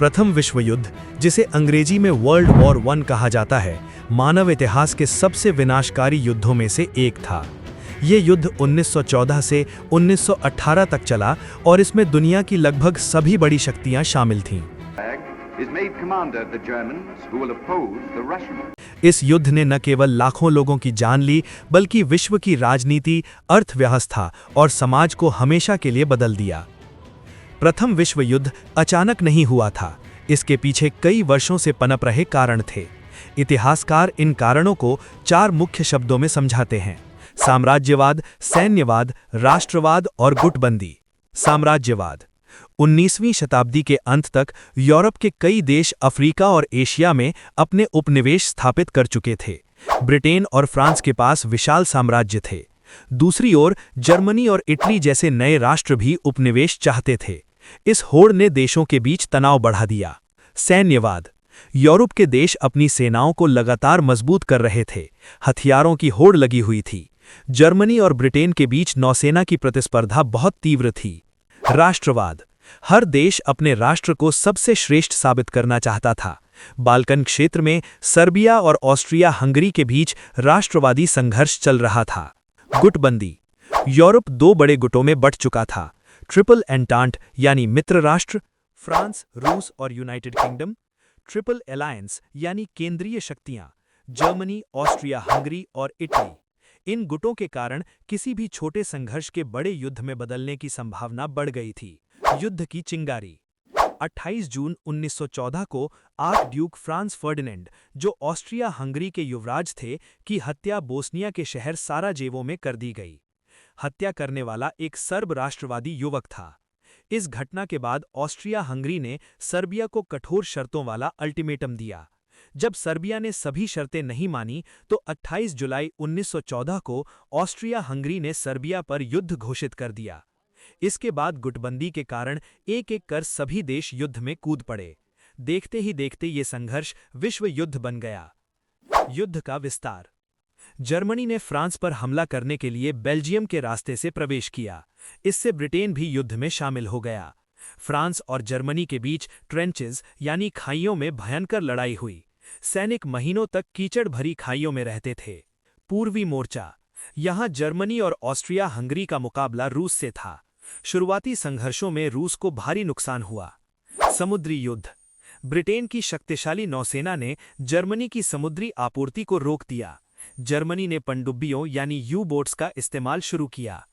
प्रथम विश्व युद्ध, जिसे अंग्रेजी में वर्ल्ड वॉर वन कहा जाता है, मानव इतिहास के सबसे विनाशकारी युद्धों में से एक था। ये युद्ध 1914 से 1918 तक चला और इसमें दुनिया की लगभग सभी बड़ी शक्तियां शामिल थीं। इस युद्ध ने न केवल लाखों लोगों की जान ली, बल्कि विश्व की राजनीति, अर्थव्यवस्था और समाज को हमेशा के लिए बदल दिया। प्रथम विश्व युद्ध अचानक नहीं हुआ था, इसके पीछे कई वर्षों से पनप रहे कारण थे। इतिहासकार इन कारणों को 4 मुख्य शब्दों में समझाते हैं: साम्राज्यवाद, सैन्यवाद, राष्ट्रवाद और गुटबंदी। साम्राज्यवाद। 19वीं शताब्दी के अंत तक यूरोप के कई देश अफ्रीका और एशिया में अपने उपनिवेश स्थापित कर चुके थे। ब्रिटेन और फ्रांस के पास विशाल साम्राज्य थे। दूसरी ओर जर्मनी और इटली जैसे नए राष्ट्र भी उपनिवेश चाहते थे। इस होड़ ने देशों के बीच तनाव बढ़ा दिया। सैन्यवाद। यूरोप के देश अपनी सेनाओं को लगातार मजबूत कर रहे थे। हथियारों की होड़ लगी हुई थी। जर्मनी और ब्रिटेन के बीच नौसेना की प्रतिस्पर्धा बहुत तीव्र थी। राष्ट्रवाद। हर देश अपने राष्ट्र को सबसे श्रेष्ठ साबित करना चाहता था। बाल्कन क्षेत्र में सर्बिया और ऑस्ट्रिया हंगरी के बीच राष्ट्रवादी संघर्ष चल रहा था। गुटबंदी। यूरोप 2 बड़े गुटों में बंट चुका था: ट्रिपल एंटांट यानी मित्र राष्ट्र, फ्रांस, रूस और यूनाइटेड किंगडम; ट्रिपल अलायंस यानी केंद्रीय शक्तियां, जर्मनी, ऑस्ट्रिया हंगरी और इटली। इन गुटों के कारण किसी भी छोटे संघर्ष के बड़े युद्ध में बदलने की संभावना बढ़ गई थी। युद्ध की चिंगारी। 28 जून 1914 को आर्क ड्यूक फ्रांस फर्डिनेंड, जो ऑस्ट्रिया हंगरी के युवराज थे, की हत्या बोस्निया के शहर साराजेवो में कर दी गई। हत्या करने वाला एक सर्ब राष्ट्रवादी युवक था। इस घटना के बाद ऑस्ट्रिया हंगरी ने सर्बिया को कठोर शर्तों वाला अल्टीमेटम दिया। जब सर्बिया ने सभी शर्तें नहीं मानी तो 28 जुलाई 1914 को ऑस्ट्रिया हंगरी ने सर्बिया पर युद्ध घोषित कर दिया। इसके बाद गुटबंदी के कारण एक एक कर सभी देश युद्ध में कूद पड़े। देखते ही देखते ये संघर्ष विश्व युद्ध बन गया। युद्ध का विस्तार। जर्मनी ने फ्रांस पर हमला करने के लिए बेल्जियम के रास्ते से प्रवेश किया। इससे ब्रिटेन भी युद्ध में शामिल हो गया। फ्रांस और जर्मनी के बीच ट्रेंचेस यानी खाइयों में भयंकर लड़ाई हुई। सैनिक महीनों तक कीचड़ भरी खाइयों में रहते थे। पूर्वी मोर्चा। यहां जर्मनी और ऑस्ट्रिया हंगरी का मुकाबला रूस से था। शुरुआती संघर्षों में रूस को भारी नुकसान हुआ। समुद्री युद्ध। ब्रिटेन की शक्तिशाली नौसेना ने जर्मनी की समुद्री आपूर्ति को रोक दिया। जर्मनी ने पनडुब्बियों यानी यू बोट्स का इस्तेमाल शुरू किया।